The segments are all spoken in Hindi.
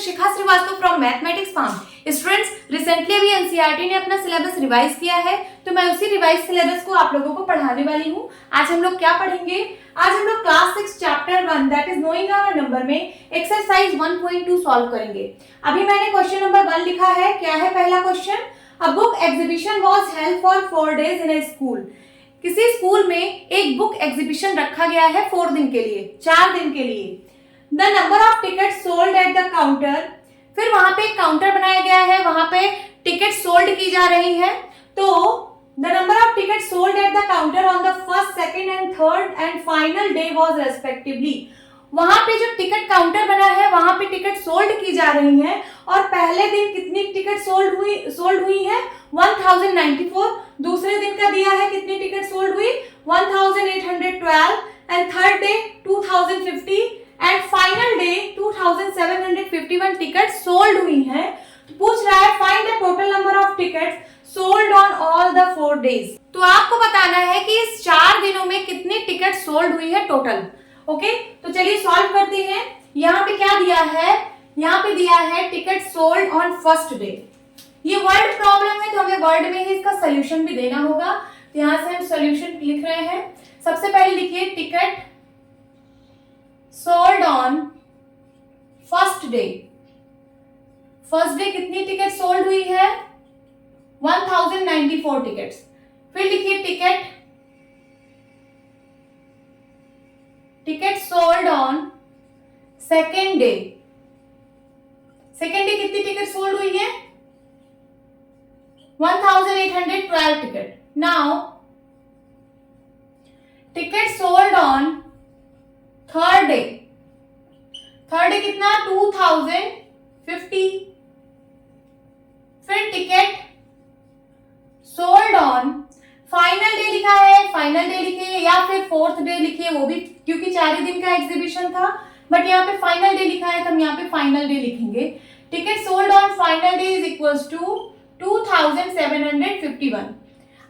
Shikha Srivastava from mathematics farm. Students, recently अभी एनसीईआरटी ने अपना सिलेबस रिवाइज किया है, तो मैं उसी रिवाइज सिलेबस को आप लोगों को पढ़ाने वाली हूँ। आज हम लोग क्या पढ़ेंगे? आज हम लोग class 6 chapter 1 that is knowing our number में एक्सरसाइज 1.2 सॉल्व करेंगे। अभी मैंने क्वेश्चन नंबर 1 लिखा है। क्या है पहला question? A book exhibition was held for 4 days in a school. किसी स्कूल में एक बुक एग्जीबिशन रखा गया है 4 दिन के लिए, 4 दिन के लिए। The number of ticket sold at the counter, फिर वहां पे एक काउंटर बनाया गया है, वहां पे टिकट सोल्ड की जा रही है। तो the number of ticket sold at the counter on the first, second and third and final day was respectively. वहां पे जो टिकट काउंटर बना है वहां पे टिकट सोल्ड की जा रही है, और पहले दिन कितनी टिकट सोल्ड हुई है? 1094। दूसरे दिन का दिया है कितनी टिकट सोल्ड हुई? 1812 and third day 2050 and final day 2751 ticket sold हुई है। तो पूछ रहा है find the total number of tickets sold on all the 4 days। तो आपको बताना है कि इस 4 दिनों में कितनी टिकट सोल्ड हुई है टोटल। ओके, तो चलिए सॉल्व करते हैं। यहाँ पे क्या दिया है? यहाँ पे दिया है ticket sold on first day. ये वर्ड प्रॉब्लम है तो हमें वर्ड में ही इसका सोल्यूशन भी देना होगा। तो यहाँ से हम सोल्यूशन लिख रहे हैं। सबसे पहले लिखिए ticket sold on first day. First day कितनी टिकट सोल्ड हुई है? 1094 टिकट्स। फिर लिखिए ticket sold on second day. Second day कितनी टिकट सोल्ड हुई है? 1812 ticket. Now ticket sold on third day. Third day कितना? 2050। फिर ticket sold on final day लिखा है, फाइनल डे लिखिए या फिर फोर्थ डे लिखिए, वो भी क्योंकि 4 ही दिन का एग्जीबिशन था, बट यहाँ पे फाइनल डे लिखा है तो हम यहाँ पे फाइनल डे लिखेंगे। Ticket sold on final day is equals to 2751।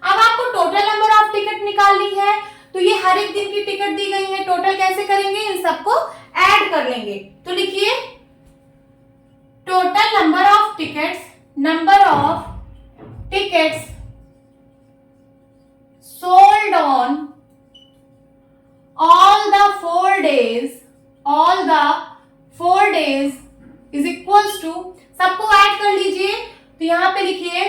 अब आपको टोटल नंबर ऑफ टिकट निकालनी है, तो ये हर एक दिन की टिकट दी गई है, टोटल कैसे करेंगे? इन सबको ऐड कर लेंगे। तो लिखिए total number of tickets sold on all the 4 days is equals to, सबको ऐड कर लीजिए। तो यहां पे लिखिए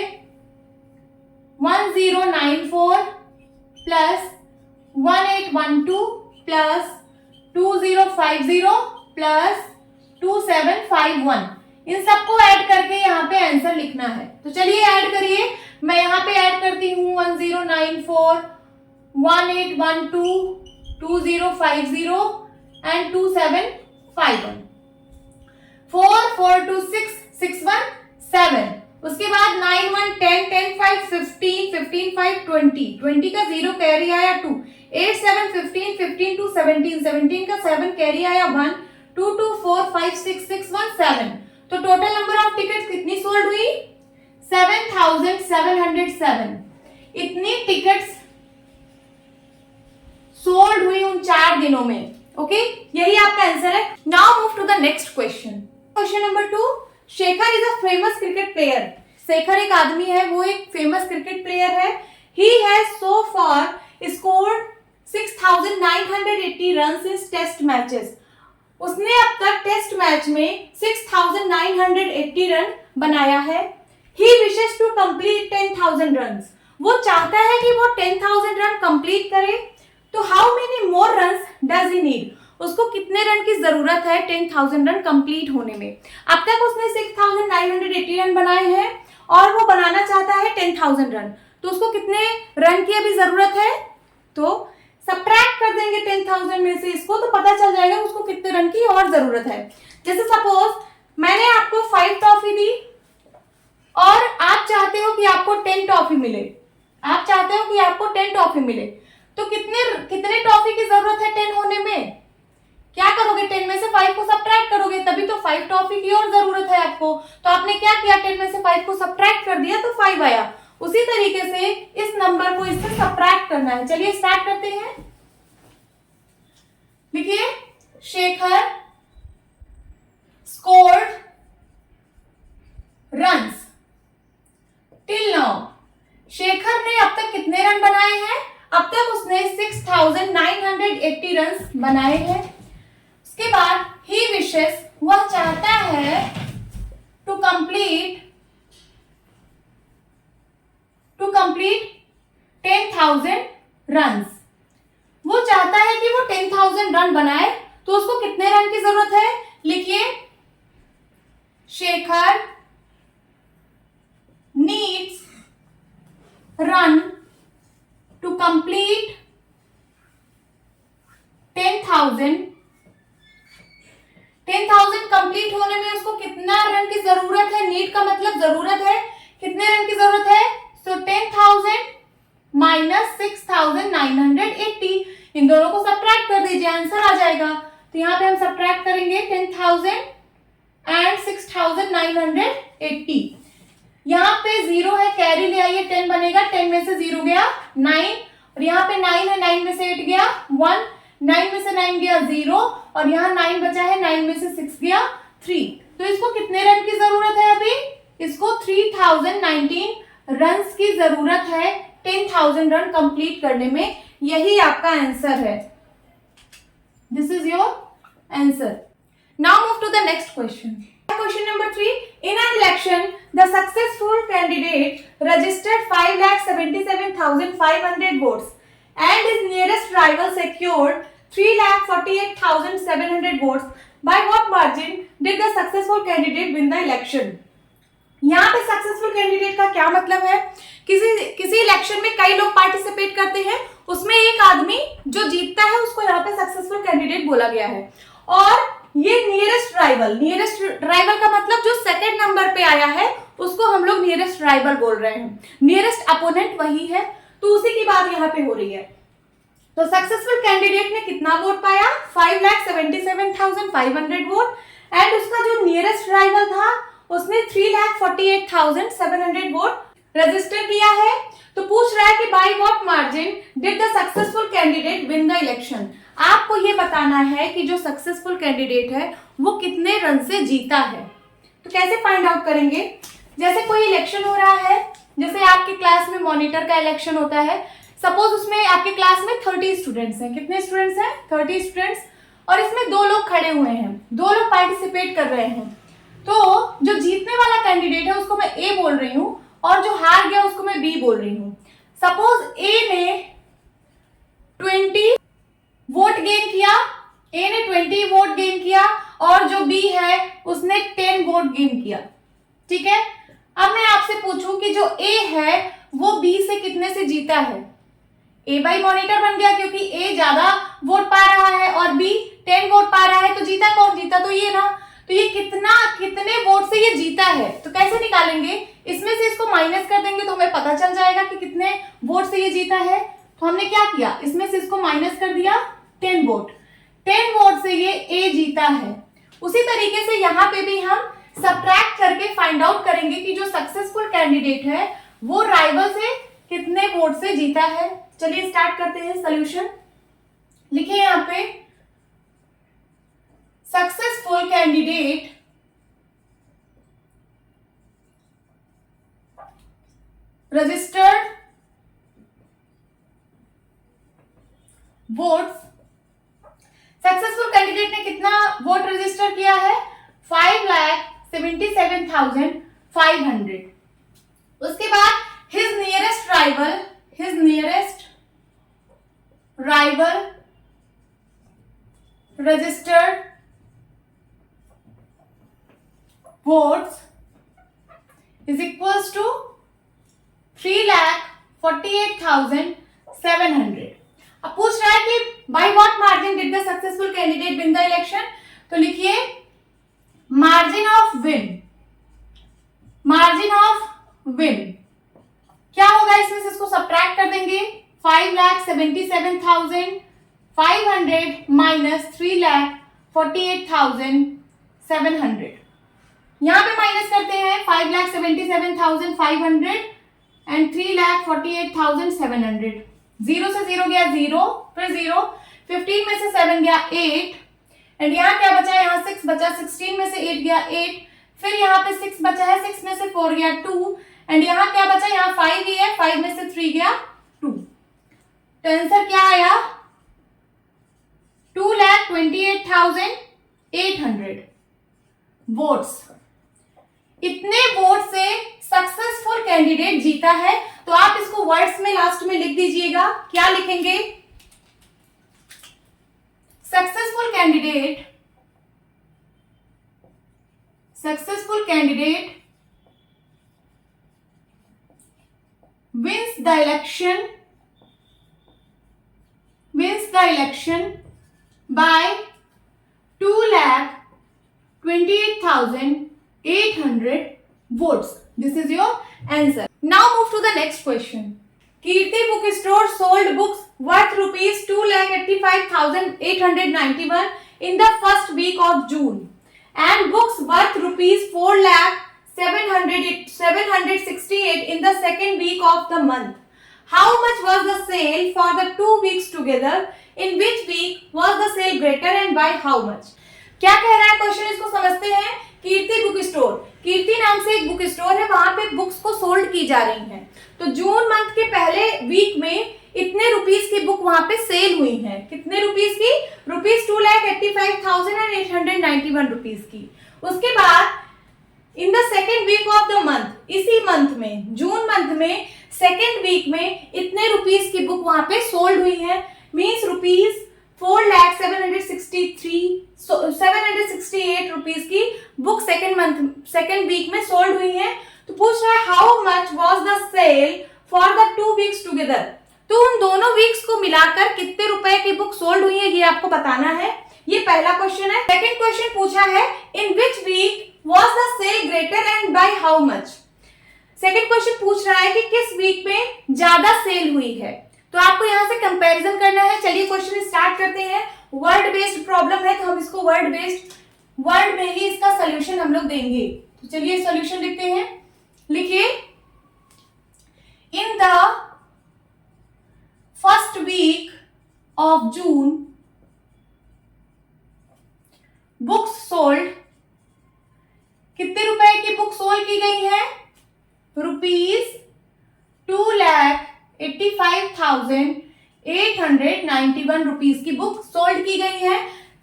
1094 प्लस 1812 प्लस 2050 प्लस 2751। इन सबको ऐड करके यहाँ पे आंसर लिखना है। तो चलिए ऐड करिए। मैं यहाँ पे ऐड करती हूँ 1094, 1812, 2050 एंड 2751। 4, 4, 2, 6, 6, 1, 7। उसके बाद 9, 1, 10, 10, 5, 15, 15, 5, 20, 20 का 0 कैरी आया 2, 8, 7, 15, 15 to 17, 17 का 7 कैरी आया 1, 2, 2, 4, 5, 6, 6, 1, 7। तो टोटल नंबर ऑफ टिकट कितनी सोल्ड हुई? 7707। इतनी टिकट्स सोल्ड हुई उन 4 दिनों में। ओके, यही आपका आंसर है। Now move to the next question. Question number 2। Shekhar is a famous cricket player. Shekhar एक आदमी है, वो एक फेमस क्रिकेट प्लेयर है। He has so far scored 6980 runs in test matches. उसने अब तक टेस्ट मैच में 6980 रन बनाया है। He wishes to complete 10,000 runs. वो चाहता है कि वो 10,000 रन कंप्लीट करे। तो how many more runs does he need? उसको कितने रन की जरूरत है 10,000 रन कंप्लीट होने में? अब तक उसने 6980 रन बनाए हैं और वो बनाना चाहता है 10,000 रन। तो उसको कितने रन की अभी जरूरत है? तो सब्ट्रैक्ट कर देंगे 10,000 में से इसको, तो पता चल जाएगा उसको कितने रन की और जरूरत है। जैसे सपोज मैंने आपको 5 टॉफी दी और आप चाहते हो कि आपको 10 टॉफी मिले। आप चाहते हो कि आपको 10 टॉफी मिले, तो कितने टॉफी की जरूरत है 10 होने में? क्या करोगे? 10 में से 5 को सब्ट्रैक्ट करोगे, तभी तो 5 टॉफी की और जरूरत है आपको। तो आपने क्या किया? 10 में से 5 को सब्ट्रैक्ट कर दिया तो 5 आया। उसी तरीके से इस नंबर को इससे सब्ट्रैक्ट करना है। चलिए स्टार्ट करते हैं। लिखिए Shekhar scored runs till now. Shekhar ने अब तक कितने रन बनाए हैं? अब तक उसने 6,980 रन्स बनाए हैं। उसके बाद ही विशेस, वह चाहता है टू कंप्लीट 10,000 रन्स। वो चाहता है कि वो 10,000 रन बनाए, तो उसको कितने रन की जरूरत है? लिखिए, Shekhar needs run to complete 10,000 complete होने में उसको कितना रन की जरूरत है? नीड का मतलब जरूरत है, कितने रन की जरूरत है? सो 10,000 माइनस 6,980, इन दोनों को सब्ट्रैक्ट कर दीजिए, आंसर आ जाएगा। तो यहाँ पे हम सब्ट्रैक्ट करेंगे 10,000 एंड 6,980। यहाँ पे 0 है, कैरी ले आइए, 10 बनेगा, 10 में से 0 गया 9, और यहाँ पे 9 है, 9 में से 8 गया 1, 9 में से 9 गया 0, और यहाँ 9 बचा है, 9 में से 6 गया 3। तो इसको कितने रन की जरूरत है? अभी इसको 3019 रन्स की जरूरत है 10,000 रन कंप्लीट करने में। यही आपका आंसर है। This is your answer. Now move to the next question. Question number 3. In an election, the successful candidate registered 5,77,500 votes and his nearest rival secured 3,48,700 votes. By what margin did the successful candidate win the election? यहाँ पे सक्सेसफुल कैंडिडेट का क्या मतलब है? किसी इलेक्शन में कई लोग पार्टिसिपेट करते हैं, उसमें एक आदमी जो जीतता है उसको यहाँ पे सक्सेसफुल कैंडिडेट बोला गया है। और ये नियरेस्ट राइवल का मतलब जो सेकंड नंबर पे आया है उसको हम लोग नियरेस्ट राइवल बोल रहे हैं। नियरेस्ट अपोनेंट वही है, तो उसी की बात यहाँ पे हो रही है। तो सक्सेसफुल कैंडिडेट ने कितना वोट पाया? 5,77,500 वोट, एंड उसका जो नियरेस्ट राइवल था उसने 3,48,700 वोट रजिस्टर किया है। तो पूछ रहा है कि by what margin did the successful candidate win the election. आपको ये बताना है कि जो सक्सेसफुल कैंडिडेट है वो कितने रन से जीता है। तो कैसे फाइंड आउट करेंगे? जैसे कोई इलेक्शन हो रहा है, जैसे आपके क्लास में मॉनिटर का इलेक्शन होता है, सपोज उसमें आपके क्लास में 30 स्टूडेंट्स हैं। कितने स्टूडेंट्स हैं? 30 स्टूडेंट्स, और इसमें 2 लोग खड़े हुए हैं, 2 लोग पार्टिसिपेट कर रहे हैं। तो जो जीतने वाला कैंडिडेट है उसको मैं ए बोल रही हूँ, और जो हार गया उसको मैं बी बोल रही हूँ। सपोज ए ने 20 वोट गेन किया, ए ने 20 वोट गेन किया, और जो बी है उसने 10 वोट गेन किया। ठीक है, अब मैं आपसे पूछूं कि जो ए है वो बी से कितने से जीता है? ए बाई मॉनिटर बन गया क्योंकि ए ज्यादा वोट पा रहा है और बी 10 वोट पा रहा है, तो जीता कौन? जीता तो ये ना। तो ये कितने वोट से ये जीता है, तो कैसे निकालेंगे? इसमें से इसको माइनस कर देंगे तो हमें पता चल जाएगा कि कितने वोट से ये जीता है। तो हमने क्या किया, इसमें से इसको माइनस कर दिया 10 वोट से ये ए जीता है। उसी तरीके से यहाँ पे भी हम सब्ट्रैक्ट करके फाइंड आउट करेंगे कि जो सक्सेसफुल कैंडिडेट है वो राइवल से कितने वोट से जीता है। चलिए स्टार्ट करते हैं सॉल्यूशन। लिखिए यहाँ पे, successful candidate registered votes. Successful candidate ने कितना वोट रजिस्टर किया है? 5,77,500। उसके बाद his nearest rival registered votes is equals to 3,48,700। अब पूछ रहा है कि by what margin did the successful candidate win the election. तो लिखिए, मार्जिन ऑफ विन क्या होगा? इसमें से इसको सब्ट्रैक्ट कर देंगे। 5,77,500 माइनस 3,48,700। यहां पे माइनस करते हैं 5,77,500 एंड 3,48,700। 0 से 0 गया 0, फिर 0, 15 में से 7 गया 8, एंड यहाँ क्या बचा? यहाँ 6 बचा, 16 में से 8 गया 8, फिर यहाँ पे 6 बचा है, 6 में से 4 गया 2, एंड यहाँ क्या बचा, यहाँ 5 ही है, 5 में से 3 गया 2। तो आंसर क्या आया, 2,28,800 वोट्स। इतने वोट से सक्सेसफुल कैंडिडेट जीता है। तो आप इसको वर्ड्स में लास्ट में लिख दीजिएगा, क्या लिखेंगे, successful candidate wins the election by 2,28,800 votes. This is your answer. Now move to the next question. Kirti Book Store sold books worth rupees 2,85,891 in the first week of June, and books worth rupees 4,768 in the second week of the month. How much was the sale for the 2 weeks together? In which week was the sale greater and by how much? क्या कह रहा है क्वेश्चन, इसको समझते हैं। कीर्ति बुक स्टोर, कीर्ति नाम से एक बुक स्टोर है, वहां पे बुक्स को सोल्ड की जा रही हैं। तो जून मंथ के पहले वीक में इतने रुपीस की बुक वहां पे सेल हुई हैं। कितने रुपीस की, रुपीस 2,85,891 रुपीस की। उसके बाद in the second week of the month, इसी मंथ में, जून मंथ में सेकेंड वीक में इतने रुपीस की बुक वहां पे सोल्ड हुई है, मीन्स रुपीस 4,768 रुपीस की बुक सेकेंड वीक में सोल्ड हुई है। तो पूछ रहा है how much was the sale for the 2 weeks together. तो उन दोनों वीक्स को मिलाकर कितने रुपए की बुक सोल्ड हुई है, ये आपको बताना है। ये पहला क्वेश्चन है। सेकेंड क्वेश्चन पूछा है in which week was the sale greater and by how much. Second question पूछ रहा है कि किस वीक में ज्यादा सेल हुई है। तो आपको यहां से कंपैरिजन करना है। चलिए क्वेश्चन स्टार्ट करते हैं। वर्ड बेस्ड प्रॉब्लम है, तो हम इसको वर्ड में ही इसका सोल्यूशन हम लोग देंगे। तो चलिए सोल्यूशन लिखते हैं। लिखिए, in the first week of June books sold, कितने रुपए की बुक सोल्ड की गई है, रुपीज 2,85,891 रुपीज की बुक सोल्ड की गई है।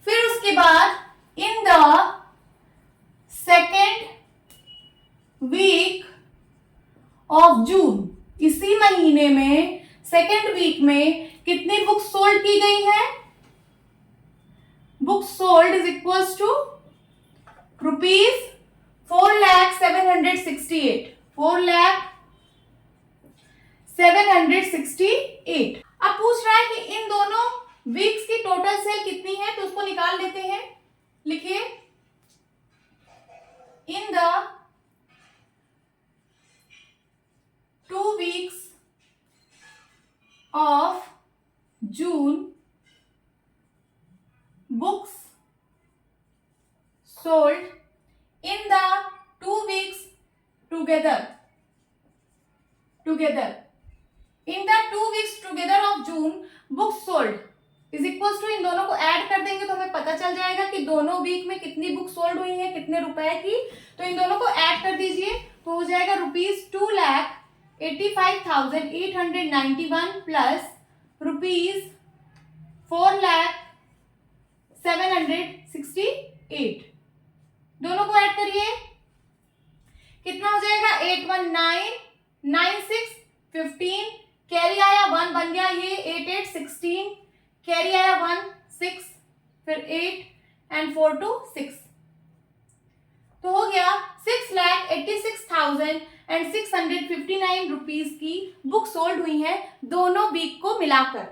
फिर उसके बाद in the second week of June, इसी महीने में सेकेंड वीक में कितनी बुक सोल्ड की गई है, book sold is equals to rupees 4,768, 4,768। अब पूछ रहा है कि इन दोनों वीक्स की टोटल सेल कितनी है, तो उसको निकाल लेते हैं। लिखिए, in the 2 weeks of June books sold in the 2 weeks together in the 2 weeks together of June books sold is equals to, इन दोनों को ऐड कर देंगे तो हमें पता चल जाएगा कि दोनों वीक में कितनी बुक सोल्ड हुई है, कितने रुपए की। तो इन दोनों को ऐड कर दीजिए, तो हो जाएगा रुपीज 2,85,891 प्लस रुपीज 4,768। दोनों को ऐड करिए, कितना हो जाएगा, 81996 15, कैरी आया 1 बन गया ये, 8816, कैरी आया 1 6, फिर 8 एंड 4 2 6, तो हो गया 6,86,659 रुपीज की बुक सोल्ड हुई है दोनों वीक को मिलाकर।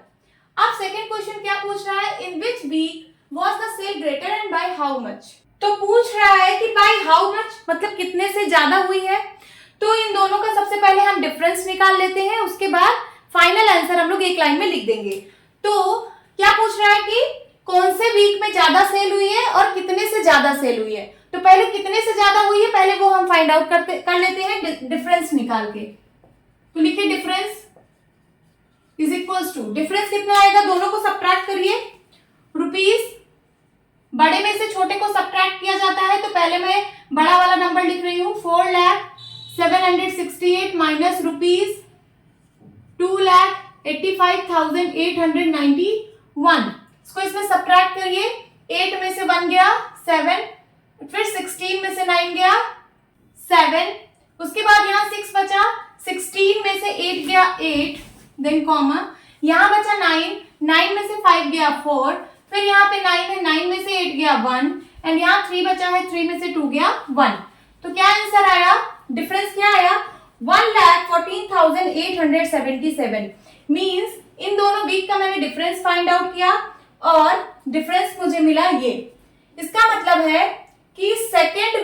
अब सेकेंड क्वेश्चन क्या पूछ रहा है, in which week was the sale greater and by how much. तो पूछ रहा है कि बाय हाउ मच मतलब कितने से ज्यादा हुई है। तो इन दोनों का सबसे पहले हम डिफरेंस निकाल लेते हैं, उसके बाद फाइनल आंसर हम लोग एक लाइन में लिख देंगे। तो क्या पूछ रहा है कि कौन से वीक में ज्यादा सेल हुई है और कितने से ज्यादा सेल हुई है। तो पहले कितने से ज्यादा हुई है, पहले वो हम फाइंड आउट कर लेते हैं डिफरेंस निकाल के। तो लिखिए, difference is equals to, difference कितना आएगा, दोनों को सबट्रैक्ट करिए। रुपीज, बड़े में से छोटे को सबट्रैक्ट किया जाता है, तो पहले मैं बड़ा वाला नंबर लिख रही हूँ 4,768 माइनस रुपीज 2,85,891। इसको इसमें सब्ट्रैक्ट करिए। 8 में से 1 गया 7, फिर 16 में से 9 गया 7, उसके बाद यहाँ 6 बचा, 16 में से 8 गया 8, देन कॉमा, यहाँ बचा 9, 9 में से 5 गया 4, फिर यहाँ पे 9 है, 9 में से 8 गया 1, एंड यहाँ 3 बचा है, 3 में से 2 गया 1। तो क्या आंसर आया, डिफरेंस क्या आया, 1,14,877। मीन्स इन दोनों वीक का मैंने डिफरेंस फाइंड आउट किया और डिफरेंस मुझे मिला ये। इसका मतलब है कि सेकेंड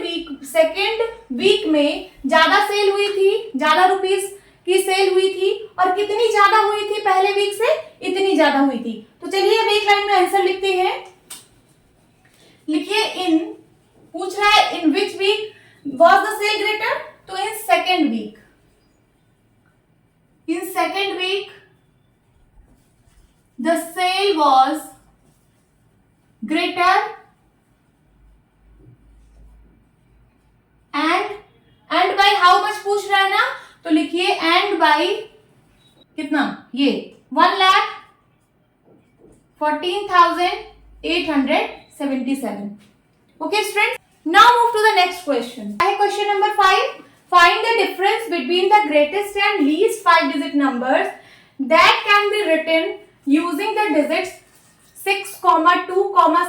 वीक में ज्यादा सेल हुई थी, ज्यादा रुपीस की सेल हुई थी, और कितनी ज्यादा हुई थी पहले वीक से, इतनी ज्यादा हुई थी। तो चलिए अब एक लाइन में आंसर लिखते हैं। लिखिए इन, पूछ रहा है in which week was the sale greater, तो in second week, in second week the sale was greater and by how much पूछ रहा है ना, तो लिखिए एंड बाय कितना, ये 1,14,877। Okay students, now move to the next question. Question number 5. Find the difference between the greatest and least 5-digit numbers that can be written using the digits 6, 2,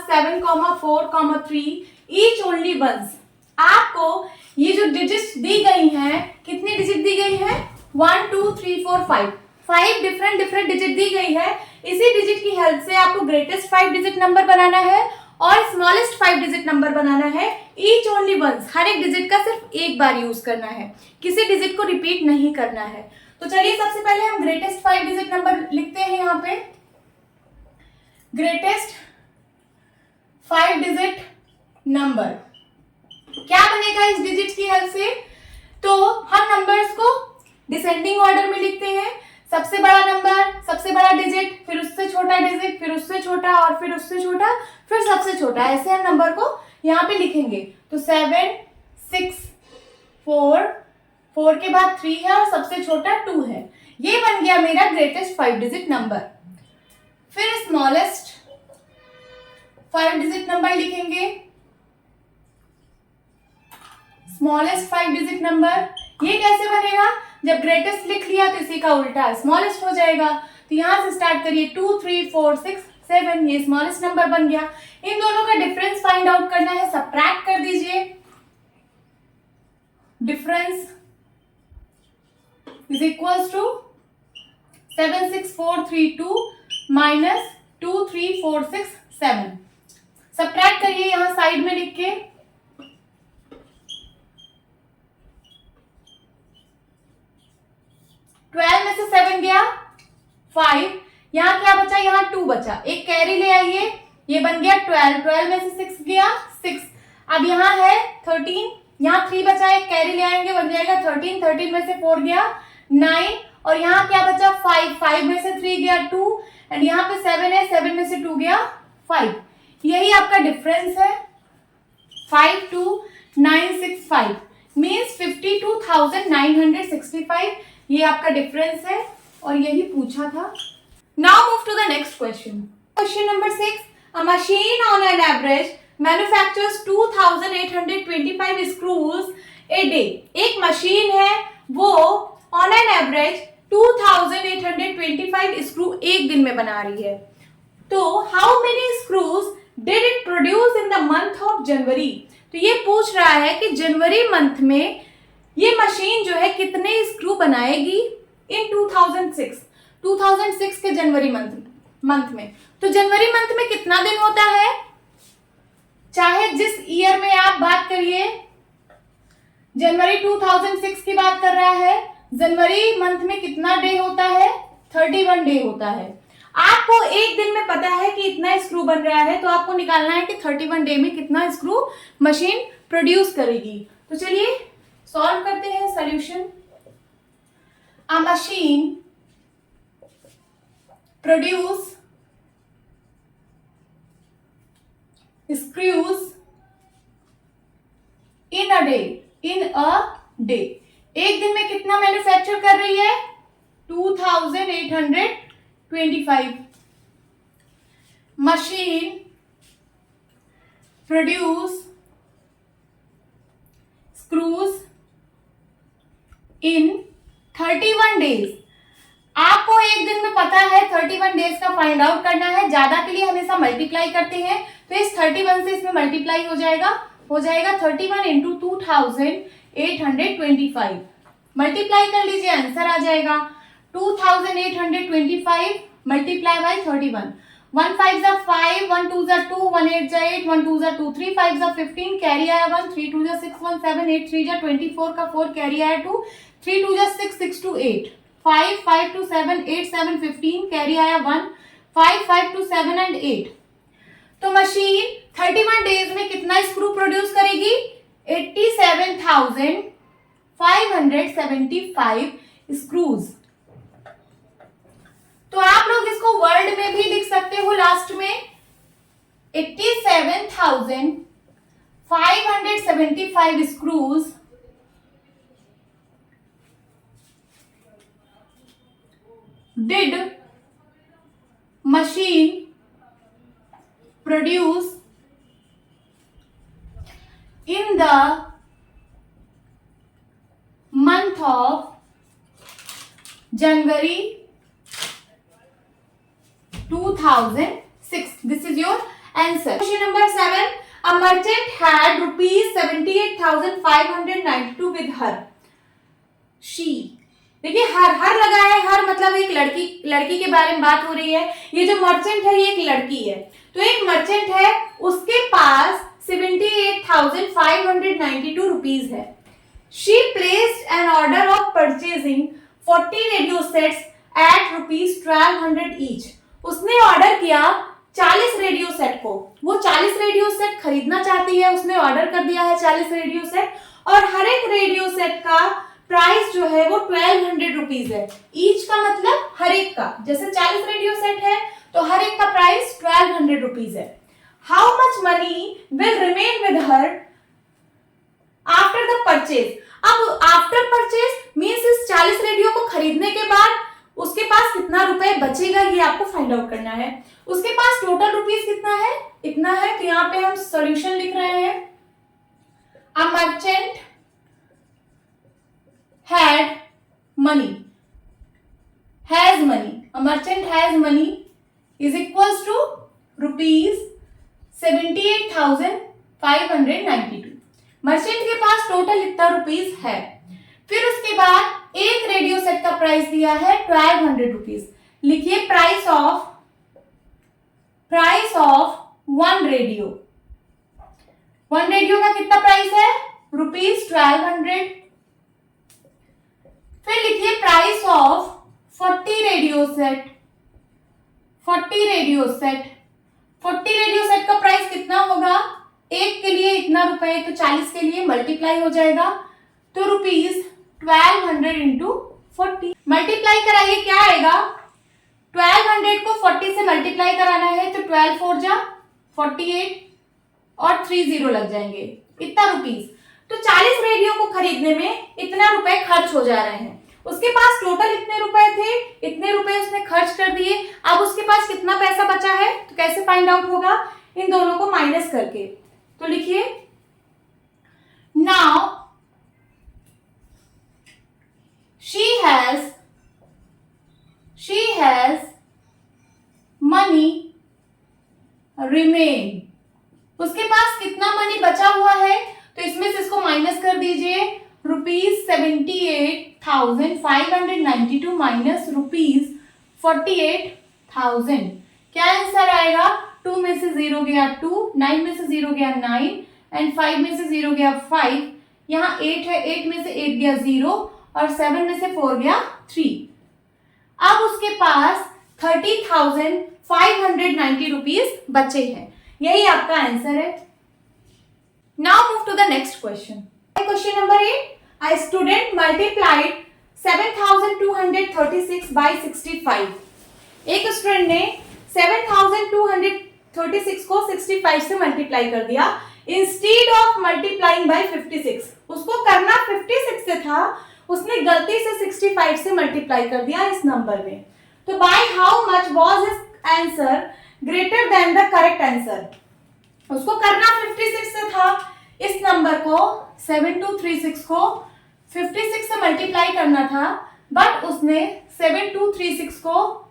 7, 4, 3 each only once. आपको ये जो डिजिट्स दी गई हैं, कितनी डिजिट दी गई है, 1, 2, 3, 4, 5 डिफरेंट डिजिट दी गई है। इसी डिजिट की हेल्प से आपको ग्रेटेस्ट 5 डिजिट नंबर बनाना है और स्मॉलेस्ट 5 डिजिट नंबर बनाना है, ईच ओनली वंस। हर एक डिजिट का सिर्फ एक बार यूज करना है, किसी डिजिट को रिपीट नहीं करना है। तो चलिए सबसे पहले हम ग्रेटेस्ट 5 डिजिट नंबर लिखते हैं। यहाँ पे ग्रेटेस्ट 5 डिजिट नंबर क्या बनेगा इस डिजिट की हेल्प से, तो हम नंबर्स को डिसेंडिंग ऑर्डर में लिखते हैं। सबसे बड़ा नंबर, सबसे बड़ा डिजिट, फिर उससे छोटा डिजिट, फिर उससे छोटा, और फिर उससे छोटा, फिर सबसे छोटा, ऐसे हम नंबर को यहाँ पे लिखेंगे। तो 7, 6, 4 के बाद 3 है और सबसे छोटा 2 है। ये बन गया मेरा ग्रेटेस्ट 5 डिजिट नंबर। फिर स्मॉलेस्ट 5 डिजिट नंबर लिखेंगे। स्मॉलेस्ट 5 डिजिट नंबर ये कैसे बनेगा, जब ग्रेटेस्ट लिख लिया तो इसी का उल्टा स्मॉलेस्ट हो जाएगा। तो यहां से स्टार्ट करिए 2, 3, 4, 6, 7, ये स्मॉलेस्ट नंबर बन गया। इन दोनों का डिफरेंस फाइंड आउट करना है, सबट्रैक्ट कर दीजिए। Difference is equals to 7, 6, 4, 3, 2 minus 2, 3, 4, 6, 7। Subtract करिए यहां साइड में लिख के। 12 में से 7 गया 5, यहाँ क्या बचा, यहाँ 2 बचा, एक कैरी ले आइए, ये बन गया 12, 12 में से 6 गया 6। अब यहाँ है 13, यहाँ 3 बचा, एक कैरी ले आएंगे, बन जाएगा 13, 13 में से 4 गया 9, और यहाँ क्या बचा 5, 5 में से 3 गया 2, एंड यहाँ पे 7 है, 7 में से 2 गया 5। यही आपका डिफरेंस है 52,965 मीन्स 52,965। ये आपका डिफरेंस है और यही पूछा था। Now move to the next question. Question number 6, a machine on an average manufactures 2,825 screws a day. एक मशीन है वो ऑन एन एवरेज 2,825 स्क्रू एक दिन में बना रही है। तो how many screws did it produce in the month of January. तो ये पूछ रहा है कि जनवरी मंथ में ये मशीन जो है कितने स्क्रू बनाएगी इन 2006 के जनवरी मंथ में। तो जनवरी मंथ में कितना दिन होता है, चाहे जिस ईयर में आप बात करिए, जनवरी 2006 की बात कर रहा है, जनवरी मंथ में कितना डे होता है, 31 डे होता है। आपको एक दिन में पता है कि इतना स्क्रू बन रहा है, तो आपको निकालना है कि 31 डे में कितना स्क्रू मशीन प्रोड्यूस करेगी। तो चलिए सॉल्व करते हैं solution. A machine produce screws in a a day, in a day, एक दिन में कितना मैन्युफैक्चर कर रही है? 2825. मशीन प्रोड्यूस स्क्रूज इन 31 डेज. आपको एक दिन में पता है 31 डेज का फाइंड आउट करना है. ज्यादा के लिए हमेशा मल्टीप्लाई करते हैं, तो इस 31 से इसमें मल्टीप्लाई हो जाएगा 31 इंटू 2825. मल्टीप्लाई कर लीजिए, आंसर आ जाएगा 2825 मल्टीप्लाई बाई 31. 1 5 जा 5, 1 2 जा 2, 1 8 जा 8, 1 2 जा 2, 3 5 जा 15, कैरी आया 1, 3 2 जा 6, 1 7, 8 3 जा 24 का 4, कैरी आया 2, 3 2 जा 6, 6 2 8, 5 5 2 7, 8 7 15, कैरी आया 1, 5 5 2 7 एंड 8. तो मशीन 31 डेज में कितना स्क्रू प्रोड्यूस करेगी? 87,575 स्क्रूज. तो आप लोग इसको वर्ड में भी लिख सकते हो लास्ट में, 87,575 screws did machine produce in the month of January 2006. This is your answer. Question number 7. A merchant had rupees 78,592 with her. She. देखिए हर लगा है, हर मतलब एक लड़की के बारे में बात हो रही है. ये जो मर्चेंट है ये एक लड़की है. तो एक मर्चेंट है, उसके पास 78,592 रुपीज है. She placed an order of purchasing 40 radio sets at rupees 1200 each. उसने ऑर्डर किया 40 रेडियो सेट को. वो 40 रेडियो सेट खरीदना चाहती है, उसने ऑर्डर कर दिया है 40 रेडियो सेट, और हर एक रेडियो सेट का प्राइस जो है वो 1200 रुपीज है. ईच का मतलब हर एक का, जैसे 40 रेडियो सेट है तो हर एक का प्राइस 1200 रुपीज है. How much money will remain with her after the purchase. अब आफ्टर परचेज मीन्स इस 40 रेडियो को खरीदने के बाद उसके पास कितना रुपए बचेगा, ये आपको फाइंड आउट करना है. उसके पास टोटल रुपीज कितना है? इतना है. तो यहाँ पे हम सॉल्यूशन लिख रहे हैं. A merchant had money, has money, a merchant has money is equals to rupees 78,592. Merchant के पास टोटल इतना रुपीज है. फिर उसके बाद एक रेडियो सेट का प्राइस दिया है 1200 रुपीज. लिखिए प्राइस ऑफ वन रेडियो का कितना प्राइस है? रुपीज 1200. फिर लिखिए price of 40 radio set. 40 radio set का प्राइस कितना होगा? एक के लिए इतना रुपए, तो 40 के लिए मल्टीप्लाई हो जाएगा, तो रुपीज 1200 इंटू 40. मल्टीप्लाई कराइए, क्या आएगा? 1200 को 40 से मल्टीप्लाई कराना है, तो 12 4 जा 48 और 30 लग जाएंगे, इतना रुपीज. तो 40 रेडियो को खरीदने में इतना रुपए खर्च हो जा रहे हैं. उसके पास टोटल इतने रुपए थे, इतने रुपए उसने खर्च कर दिए. अब उसके पास कितना पैसा बचा है, तो कैसे फाइंड आउट होगा? इन दोनों को माइनस करके. तो लिखिए now she has money remain. उसके पास कितना मनी बचा हुआ है, तो इसमें से इसको माइनस कर दीजिए. Rupees 78,592 minus rupees 48,000. क्या आंसर आएगा? 2 में से 0 गया 2, 9 में से 0 गया 9 एंड 5 में से 0 गया 5. यहाँ 8 है, 8 में से 8 गया 0 और 7 में से 4 गया 3. अब उसके पास 30,590 रुपीज बचे हैं. यही आपका आंसर है. Now move to the next question. Question number 8. A student multiplied 7,236 by 65. एक स्टूडेंट ने 7,236 को 65 से मल्टीप्लाई कर दिया. इंस्टीड ऑफ मल्टीप्लाइंग बाय 56, उसको करना 56 से था, उसने गलती से 65 से मल्टीप्लाई कर दिया इस नंबर में। तो bye how much was his answer greater than the correct answer, उसको करना 56 से था, इस नंबर को 7236 को 56 से मल्टीप्लाई करना था, बट उसने 7236 को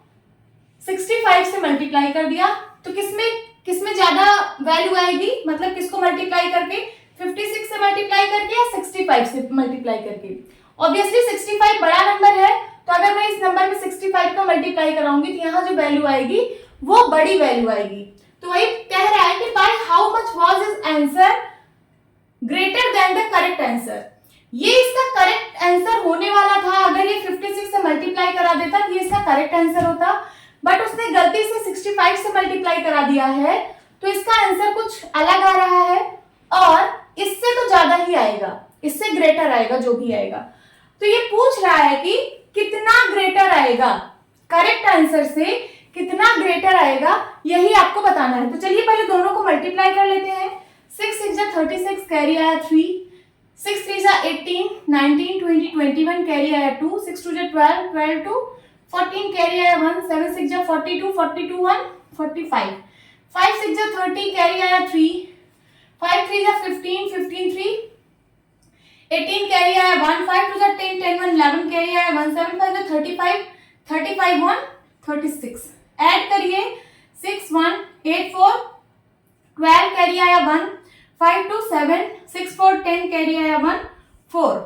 65 से मल्टीप्लाई कर दिया। तो किसमें ज्यादा वैल्यू आएगी, मतलब किसको मल्टीप्लाई करके, 56 से मल्टीप्लाई करके या 65 से मल्टीप्लाई करके। ऑब्वियसली 65 बड़ा नंबर है, तो अगर मैं इस नंबर में 65 का मल्टीप्लाई कराऊंगी तो यहाँ जो वैल्यू आएगी वो बड़ी वैल्यू आएगी। तो वही कह रहा है कि bye how much was his answer greater than the correct answer, ये इसका करेक्ट आंसर होने वाला था। अगर ये 56 से मल्टीप्लाई करा देता तो ये इसका करेक्ट आंसर होता, बट उसने गलती से 65 से मल्टीप्लाई करा दिया है, तो इसका आंसर कुछ अलग आ रहा है और इससे तो ज्यादा ही आएगा, इससे ग्रेटर आएगा जो भी आएगा। तो ये पूछ रहा है कि कितना ग्रेटर आएगा, करेक्ट आंसर से कितना ग्रेटर आएगा, यही आपको बताना है। तो चलिए पहले दोनों को मल्टीप्लाई कर लेते हैं। 6 6 जा 36, कैरी आया 3, 6 3 जा 18, 19 20 21, कैरी आया 2, 6 2 जा 12, 12 2 14, कैरी आया 1, 7 6 जा 42, 42 1 45, 5 6 जा 30, कैरी आया 3, 5 3 जा 15, 15 3, 18, कैरी आया 1, 5 2 जा 10, 10 1 11, कैरी आया 1, 7 5 जा 35, 35 1 36। ऐड करिए 6 1 8 4 12, कैरी आया 1, 5 2 7, 6 4 10, कैरी आया 1 4।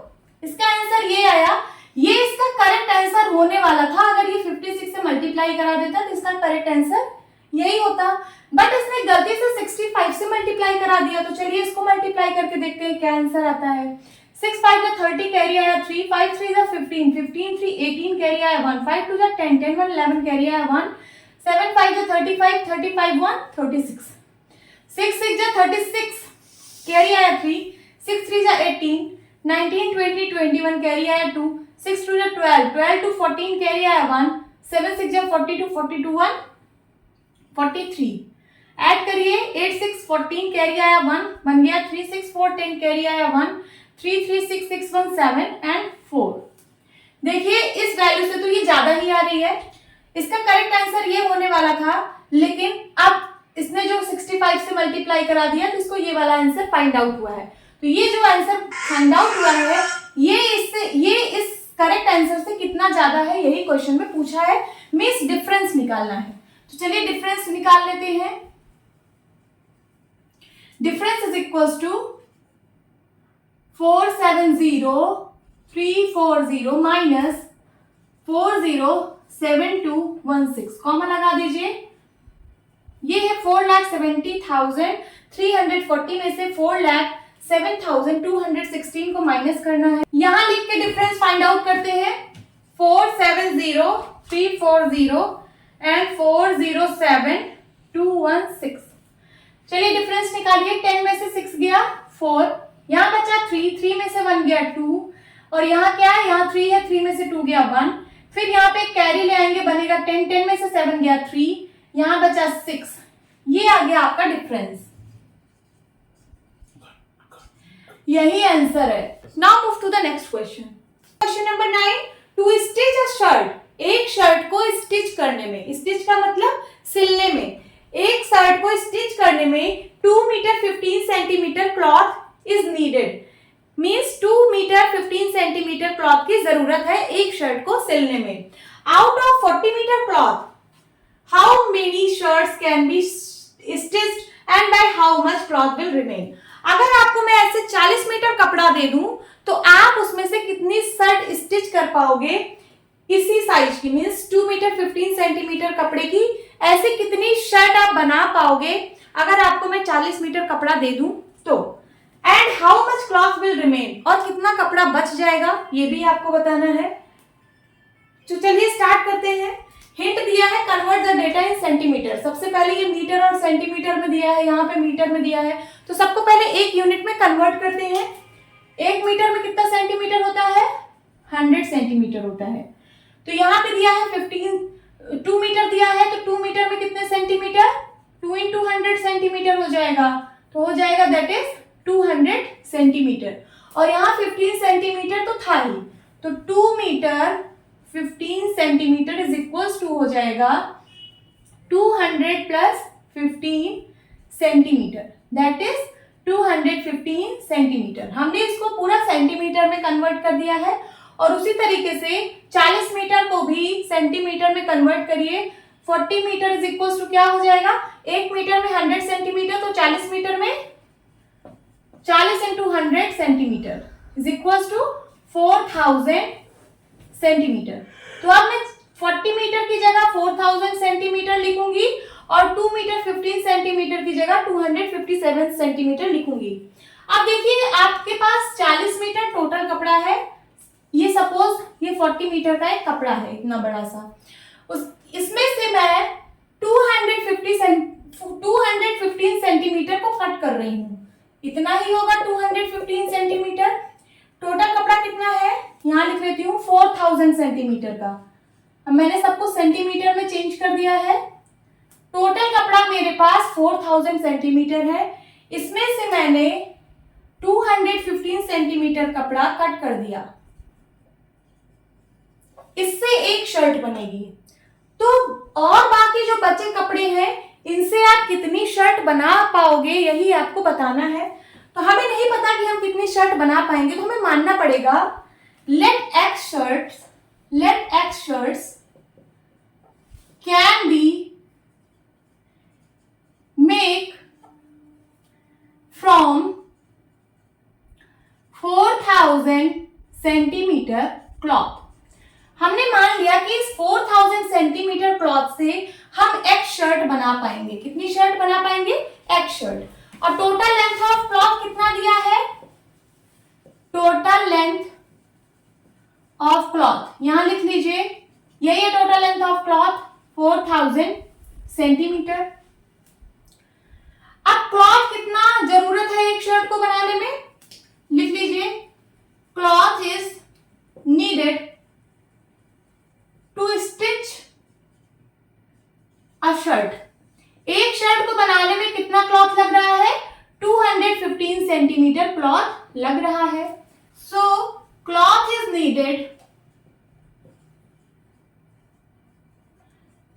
इसका आंसर ये आया, ये इसका करेक्ट आंसर होने वाला था। अगर ये 56 से मल्टीप्लाई करा देता तो इसका करेक्ट आंसर यही होता, बट इसने गलती से 65 से मल्टीप्लाई करा दिया। तो चलिए इसको मल्टीप्लाई करके देखते हैं क्या आंसर आता है। 6 5 जा 30, कैरी आया 3, 5 3 जा 15, 15 3 18, कैरी आया 1, 5 2 जा 10, 10 1 11, कैरी आया 1, 7 5 जा 35, 35 1 36, 6 6 जा 36, कैरी आया 3, 6 3 जा 18, 19 20 21, कैरी आया 2, 6 2 जा 12, 12 2 14, कैरी आया 1, 7 6 जा 42, 42 1 43। ऐड करिए 8 6 14, कैरी आया 1 बन गया 3, 6 4 10, कैरी आया 1, 3 3 6 6 1 7 एंड 4। देखिए इस वैल्यू से तो ये ज्यादा ही आ रही है, इसका करेक्ट आंसर ये होने वाला था, लेकिन अब इसने जो 65 से मल्टीप्लाई करा दिया तो इसको ये वाला आंसर फाइंड आउट हुआ है। तो ये जो आंसर फाइंड आउट हुआ है ये इस करेक्ट आंसर से कितना ज्यादा है, यही क्वेश्चन में पूछा है। मींस डिफरेंस निकालना है। तो चलिए डिफरेंस निकाल लेते हैं। Difference is equals to 470 minus 407216, common लगा दीजिए। ये है 4,70,340 में से 4,07,216 को माइनस करना है। यहां लिख के डिफरेंस फाइंड आउट करते हैं। 470,340 एंड 407,216। चलिए डिफरेंस निकालिए। 10 में से 6 गया 4, यहाँ बचा 3, 3 में से 1 गया 2, और यहाँ क्या है, यहाँ 3 है, 3 में से 2 गया 1। फिर यहाँ पे कैरी ले आएंगे, बनेगा 10, 10 में से 7 गया 3, यहाँ बचा 6। ये आ गया आपका डिफरेंस, यही आंसर है। Now move to the next question. Question number 9, to stitch a shirt, एक शर्ट को स्टिच करने में, स्टिच का मतलब सिलने में, एक शर्ट को स्टिच करने में 2 metre 15 centimetre cloth is needed. Means 2 metre 15 centimetre cloth की जरूरत है एक शर्ट को सिलने में। Out of 40 metre cloth how many shirts can be stitched and by how much cloth will remain. अगर आपको मैं ऐसे 40 मीटर कपड़ा दे दूं तो आप उसमें से कितनी शर्ट स्टिच कर पाओगे इसी साइज की, मीन्स 2 मीटर 15 सेंटीमीटर कपड़े की ऐसे कितनी शर्ट आप बना पाओगे अगर आपको मैं 40 मीटर कपड़ा दे दूं तो। And how much cloth will remain, और कितना कपड़ा बच जाएगा ये भी आपको बताना है। तो चलिए स्टार्ट करते हैं। हिंट दिया है convert the data in centimetre. सबसे पहले ये मीटर और सेंटीमीटर में दिया है, यहाँ पे मीटर में दिया है, तो सबको पहले एक यूनिट में कन्वर्ट करते हैं। 1 मीटर में कितना सेंटीमीटर होता है, 100 सेंटीमीटर होता है। तो यहाँ पे दिया है 2 मीटर दिया है, तो 2 मीटर में कितने सेंटीमीटर, 2 × 100 सेंटीमीटर हो जाएगा, तो हो जाएगा दैट इज 200 सेंटीमीटर। और यहाँ 15 सेंटीमीटर तो था ही, तो 2 metre 15 centimetre is equals to हो जाएगा 200 plus 15 centimetre, that is 215 centimetre. हमने इसको पूरा सेंटीमीटर में कन्वर्ट कर दिया है। और उसी तरीके से 40 मीटर को भी सेंटीमीटर में कन्वर्ट करिए। 40 मीटर इज इक्वल्स टू क्या हो जाएगा, 1 मीटर में 100 सेंटीमीटर, तो 40 मीटर में 40 into 100 centimetre is equals to 4000 centimetre. तो अब मैं 40 मीटर की जगह 4000 सेंटीमीटर लिखूंगी और 2 मीटर 15 सेंटीमीटर की जगह 257 सेंटीमीटर लिखूंगी। अब देखिए आपके पास 40 मीटर टोटल कपड़ा है, ये सपोज ये 40 मीटर का एक कपड़ा है इतना बड़ा सा, इसमें से मैं 215 सेंटीमीटर को कट कर रही हूँ, इतना ही होगा 215 सेंटीमीटर। टोटल कपड़ा कितना है, यहाँ लिख लेती हूँ 4000 सेंटीमीटर का। अब मैंने सबको सेंटीमीटर में चेंज कर दिया है। टोटल कपड़ा मेरे पास 4000 सेंटीमीटर है, इसमें से मैंने 215 सेंटीमीटर कपड़ा कट कर दिया, इससे एक शर्ट बनेगी। तो और बाकी जो बचे कपड़े हैं इनसे आप कितनी शर्ट बना पाओगे यही आपको बताना है। तो हमें नहीं पता कि हम कितनी शर्ट बना पाएंगे, तो हमें मानना पड़ेगा let x shirts can be made from 4000 centimetre cloth. हमने मान लिया कि इस 4000 सेंटीमीटर क्लॉथ से हम एक शर्ट बना पाएंगे। कितनी शर्ट बना पाएंगे, एक शर्ट। और टोटल लेंथ ऑफ क्लॉथ कितना दिया है, टोटल लेंथ ऑफ क्लॉथ यहां लिख लीजिए, यही है total length of cloth 4000 centimetre. अब क्लॉथ कितना जरूरत है एक शर्ट को बनाने में, लिख लीजिए cloth is needed to stitch a shirt. एक शर्ट को बनाने में कितना क्लॉथ लग रहा है, 215 सेंटीमीटर क्लॉथ लग रहा है। So cloth is needed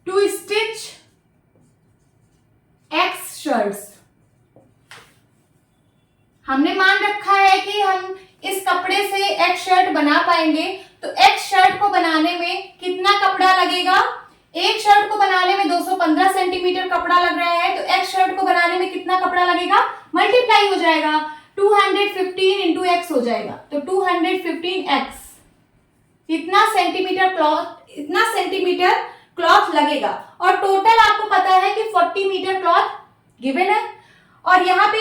to stitch x shirts. हमने मान रखा है कि हम इस कपड़े से एक शर्ट बना पाएंगे, तो एक शर्ट को बनाने में कितना कपड़ा लगेगा, एक शर्ट को बनाने में 215 सेंटीमीटर कपड़ा लग रहा है, तो एक शर्ट को बनाने में कितना कपड़ा लगेगा, मल्टीप्लाई हो जाएगा, 215 इंटू एक्स हो जाएगा, तो 215 एक्स इतना सेंटीमीटर क्लॉथ लगेगा। और टोटल आपको पता है कि 40 मीटर क्लॉथ गिवन है, और यहाँ पे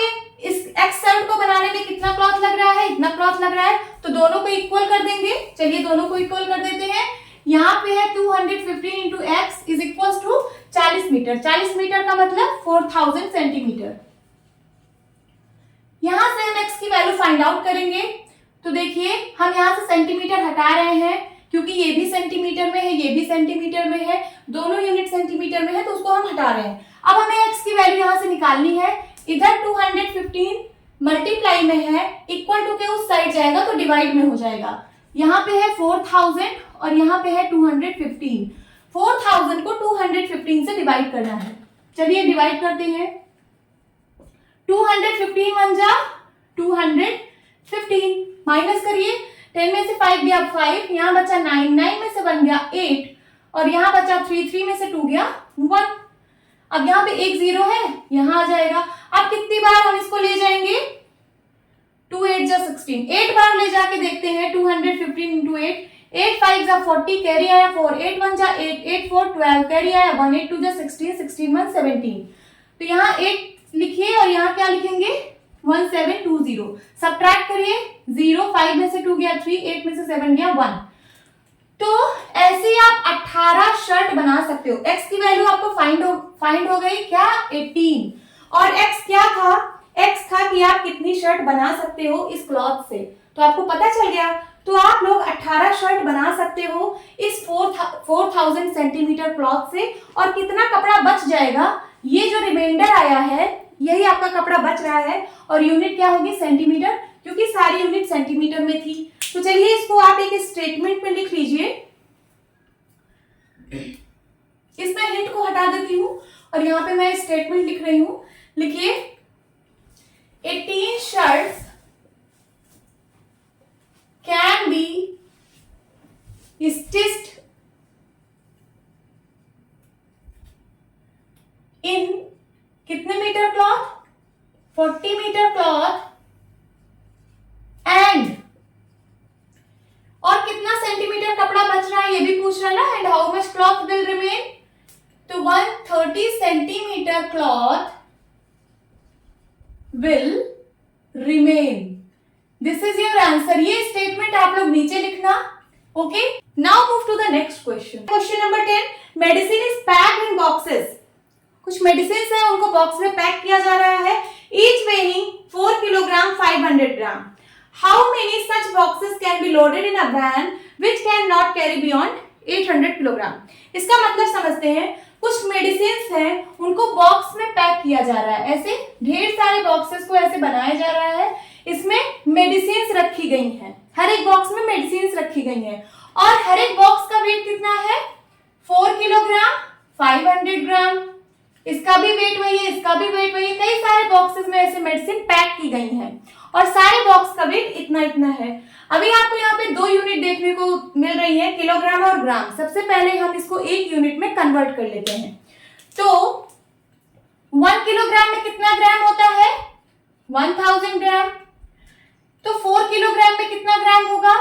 इस एक्स शर्ट को बनाने में कितना क्लॉथ लग रहा है, इतना क्लॉथ लग रहा है, तो दोनों को इक्वल कर देंगे। चलिए दोनों को इक्वल कर देते हैं। यहाँ पे है 215 into x is equal to 40 metre. 40 metre का मतलब 4000 सेंटीमीटर। यहां से हम एक्स की वैल्यू फाइंड आउट करेंगे। तो देखिए हम यहाँ से सेंटीमीटर हटा रहे हैं, क्योंकि ये भी सेंटीमीटर में है, ये भी सेंटीमीटर में है, दोनों यूनिट सेंटीमीटर में है, तो उसको हम हटा रहे हैं। अब हमें एक्स की वैल्यू यहाँ से निकालनी है। इधर 215 मल्टीप्लाई में है, इक्वल टू के उस साइड जाएगा तो डिवाइड में हो जाएगा। यहाँ पे है 4000 और यहाँ पे है 215। 4000 को 215 से डिवाइड करना है। चलिए डिवाइड करते हैं। 215 वन जा 215, माइनस करिए, 10 में से 5 गया 5, यहाँ बचा 9, 9 में से 1 गया 8, और यहाँ बचा 3, 3 में से 2 गया 1। अब यहाँ पे एक 0 है, यहाँ आ जाएगा। अब कितनी बार हम इसको ले जाएंगे, 2 8 जा 16, 8 बार ले जाके देखते हैं। 215 इंटू 8, 8 5 जा 40, कैरी आया 4, 8 1 जा 8, 8 4 12, कैरी आया 1, 8 2 जा 16, 16 1 17। तो यहाँ 8 लिखिए और यहाँ क्या लिखेंगे 1720। सब्ट्रैक्ट करिए, 0 5 में से 2 गया 3, 8 में से 7 गया 1। तो ऐसे ही आप 18 शर्ट बना सकते हो। x की वैल्यू आपको फाइंड हो गई क्या, 18, और x क्या था, x था कि आप कितनी शर्ट बना सकते हो इस क्लॉथ से। तो आपको पता चल गया। तो आप लोग 18 शर्ट बना सकते हो इस 4000 सेंटीमीटर क्लॉथ से। और कितना कपड़ा बच जाएगा, ये जो रिमाइंडर आया है यही आपका कपड़ा बच रहा है और यूनिट क्या होगी, सेंटीमीटर, क्योंकि सारी यूनिट सेंटीमीटर में थी। तो चलिए इसको आप एक स्टेटमेंट में लिख लीजिए। इसमें हिंट को हटा देती हूं और यहाँ पे मैं स्टेटमेंट लिख रही हूं। लिखिए 18 shirts can be stitched in कितने metre cloth, 40 metre cloth and, और कितना सेंटीमीटर कपड़ा बच रहा है ये भी पूछ रहा है ना, and how much cloth will remain, तो 130 centimetre cloth will remain. This is your answer. ये स्टेटमेंट आप लोग नीचे लिखना। Okay, now move to the next question. Question number 10, medicine is packed in boxes. कुछ मेडिसिन है उनको बॉक्स में पैक किया जा रहा है, each weighing 4 kilogram 500 gram. How many such boxes can be loaded in a van which can not carry beyond 800 kilogram. इसका मतलब समझते हैं, कुछ मेडिसिन हैं उनको बॉक्स में पैक किया जा रहा है, ऐसे ढेर सारे बॉक्सेस को ऐसे बनाया जा रहा है, इसमें मेडिसिन रखी गई हैं, हर एक बॉक्स में मेडिसिन रखी गई हैं और हर एक बॉक्स का वेट कितना है, 4 किलोग्राम 500 ग्राम। इसका भी वेट वही है, इसका भी वेट वही है, कई सारे बॉक्सेस में ऐसे मेडिसिन पैक की गई हैं और सारे बॉक्स का वेट इतना इतना है। अभी आपको यहाँ पे 2 यूनिट देखने को मिल रही है, किलोग्राम और ग्राम। सबसे पहले हम इसको एक यूनिट में कन्वर्ट कर लेते हैं। तो 1 किलोग्राम में कितना ग्राम होता है, 1000 ग्राम। तो 4 किलोग्राम में कितना ग्राम होगा,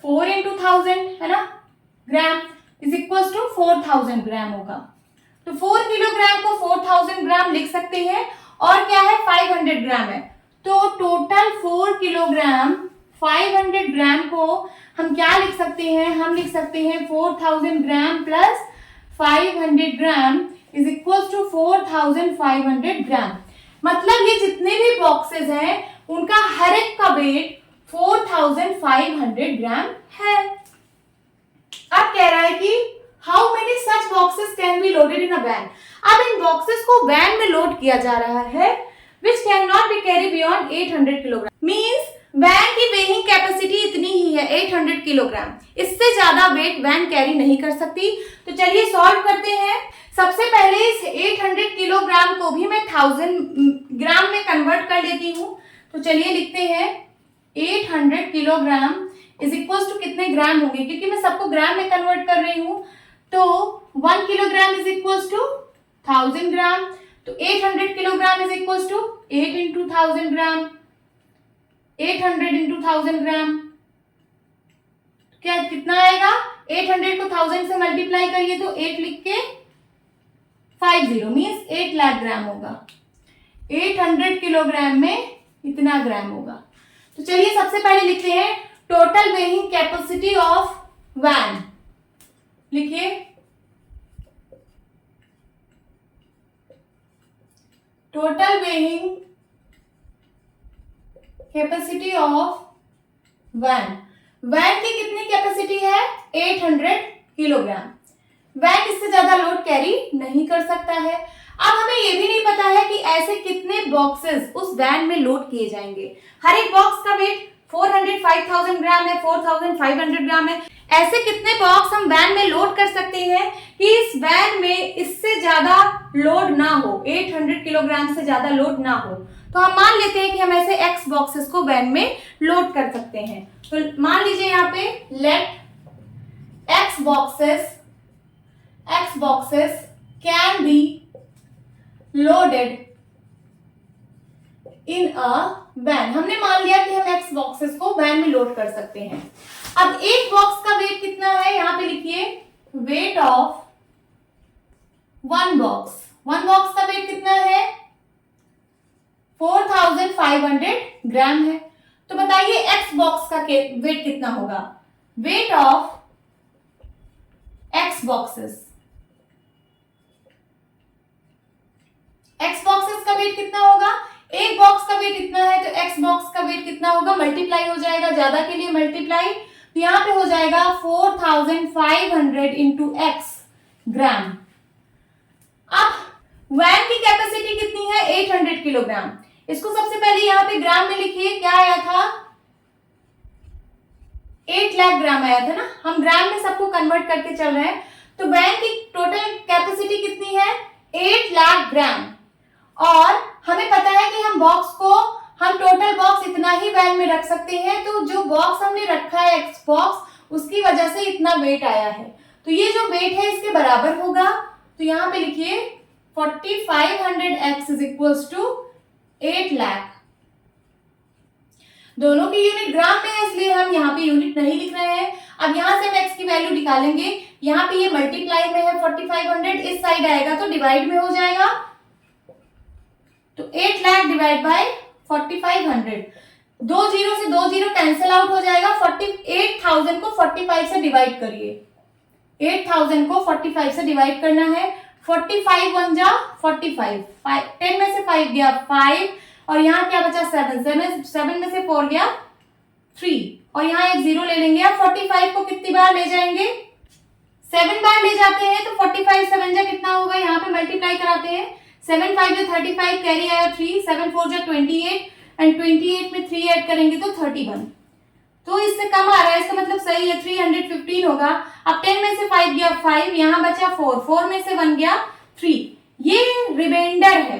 4 into 1000 है ना, ग्राम इज इक्वल टू 4000 ग्राम होगा। तो 4 किलोग्राम को 4000 ग्राम लिख सकते हैं और क्या है, 500 ग्राम है। तो टोटल 4 किलोग्राम 500 ग्राम को हम क्या लिख सकते हैं, हम लिख सकते हैं 4000 gram plus 500 gram is equal to 4500 gram. मतलब ये जितने भी बॉक्सेस हैं उनका हर एक का वेट 4500 ग्राम है। अब कह रहा है कि how many such boxes can be loaded in a van. अब इन बॉक्सेस को वैन में लोड किया जा रहा है which can not be carry beyond 800 kilogram. Means van की वेइंग कैपेसिटी इतनी ही है 800 किलोग्राम, इससे ज्यादा वेट वैन कैरी नहीं कर सकती। तो चलिए सॉल्व करते हैं। सबसे पहले इस 800 किलोग्राम को भी मैं 1000 ग्राम में कन्वर्ट कर लेती हूँ। तो चलिए लिखते हैं 800 किलोग्राम इज इक्वल टू कितने ग्राम होंगे, क्योंकि मैं सबको ग्राम में कन्वर्ट कर रही हूँ। तो 1 kilogram is equal to 1000 gram. तो 800 kilogram is equal to 8 into 1000 gram, 800 into 1000 gram. क्या कितना आएगा, 800 को 1000 से मल्टीप्लाई करिए तो 8 लिख के 50 मीन्स 8 लाख ग्राम होगा। 800 किलोग्राम में इतना ग्राम होगा। तो चलिए सबसे पहले लिखते हैं total weighing capacity of van. लिखिए total weighing capacity of van. Van की कितनी कैपेसिटी है, 800 किलोग्राम। वैन इससे ज्यादा लोड कैरी नहीं कर सकता है। अब हमें यह भी नहीं पता है कि ऐसे कितने बॉक्सेस उस वैन में लोड किए जाएंगे। हर एक बॉक्स का वेट 5000 ग्राम है, 4500 ग्राम है। ऐसे कितने बॉक्स हम वैन में लोड कर सकते हैं कि इस वैन में इससे ज्यादा लोड ना हो, 800 किलोग्राम से ज्यादा लोड ना हो। तो हम मान लेते हैं कि हम ऐसे x बॉक्सेस को वैन में लोड कर सकते हैं। तो मान लीजिए यहाँ पे let x boxes can be loaded in a van. हमने मान लिया कि हम x बॉक्सेस को वैन में लोड कर सकते हैं। अब एक बॉक्स का वेट कितना है, यहां पे लिखिए वेट ऑफ वन बॉक्स का वेट कितना है, 4500 ग्राम है। तो बताइए x बॉक्स का वेट कितना होगा, वेट ऑफ x बॉक्सेस का वेट कितना होगा, एक बॉक्स का वेट इतना है तो x बॉक्स का वेट कितना होगा, मल्टीप्लाई हो जाएगा, ज्यादा के लिए मल्टीप्लाई, तो यहां पे हो जाएगा 4500 इंटू x ग्राम। अब वैन की कैपेसिटी कितनी है 800 किलोग्राम। इसको सबसे पहले यहाँ पे ग्राम में लिखिए, क्या आया था 8 लाख ग्राम आया था ना, हम ग्राम में सबको कन्वर्ट करके चल रहे हैं। तो वैन की टोटल कैपेसिटी कितनी है 8 लाख ग्राम। और हमें पता है कि हम टोटल बॉक्स इतना ही वैन में रख सकते हैं, तो जो बॉक्स हमने रखा है एक्स बॉक्स, उसकी वजह से इतना वेट आया है। तो ये जो वेट है इसके बराबर होगा, तो यहाँ पे लिखिए 4500x is equals to 8 lakh. दोनों की यूनिट ग्राम में है, इसलिए हम यहाँ पे यूनिट नहीं लिख रहे हैं। अब यहाँ से हम x की वैल्यू निकालेंगे, यहाँ पे ये मल्टीप्लाई में है 4500, इस साइड आएगा तो डिवाइड में हो जाएगा, तो 8 लाख डिवाइड बाय 4500, 2 जीरो से 2 जीरो कैंसिल आउट हो जाएगा। 8000 को 45 से डिवाइड करिए, 8000 को 45 से डिवाइड करना है। 45 1 जा 45, 10 में से 5 गया 5, और यहाँ क्या बचा 7 में से 4 गया 3, और यहाँ एक जीरो ले लेंगे। आप 45 को कितनी बार ले जाएंगे 7 बार ले जाते हैं, तो 45 7 जा कितना होगा, यहाँ पे मल्टीप्लाई कराते हैं। 7 5 जा 35, कैरी आया 3, 7 4 जा 28, एंड 28 में 3 ऐड करेंगे तो 31, तो इससे कम आ रहा है, इसका मतलब सही है 315 होगा। अब 10 में से 5 गया 5, यहाँ बचा 4, 4 में से 1 गया 3, ये रिमाइंडर है।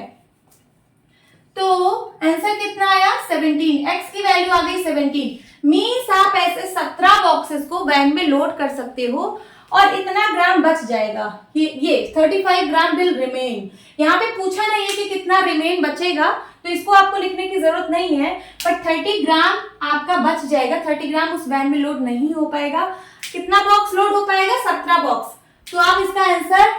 तो आंसर कितना आया 17, x की वैल्यू आ गई 17। मीन्स आप ऐसे 17 बॉक्सेस को वैन में लोड कर सकते हो और इतना ग्राम बच जाएगा। ये 35 ग्राम विल रिमेन। यहाँ पे पूछा नहीं है कि कितना रिमेन बचेगा, तो इसको आपको लिखने की जरूरत नहीं है, बट 30 ग्राम आपका बच जाएगा। 30 ग्राम उस वैन में लोड नहीं हो पाएगा। कितना बॉक्स लोड हो पाएगा 17 बॉक्स। तो आप इसका आंसर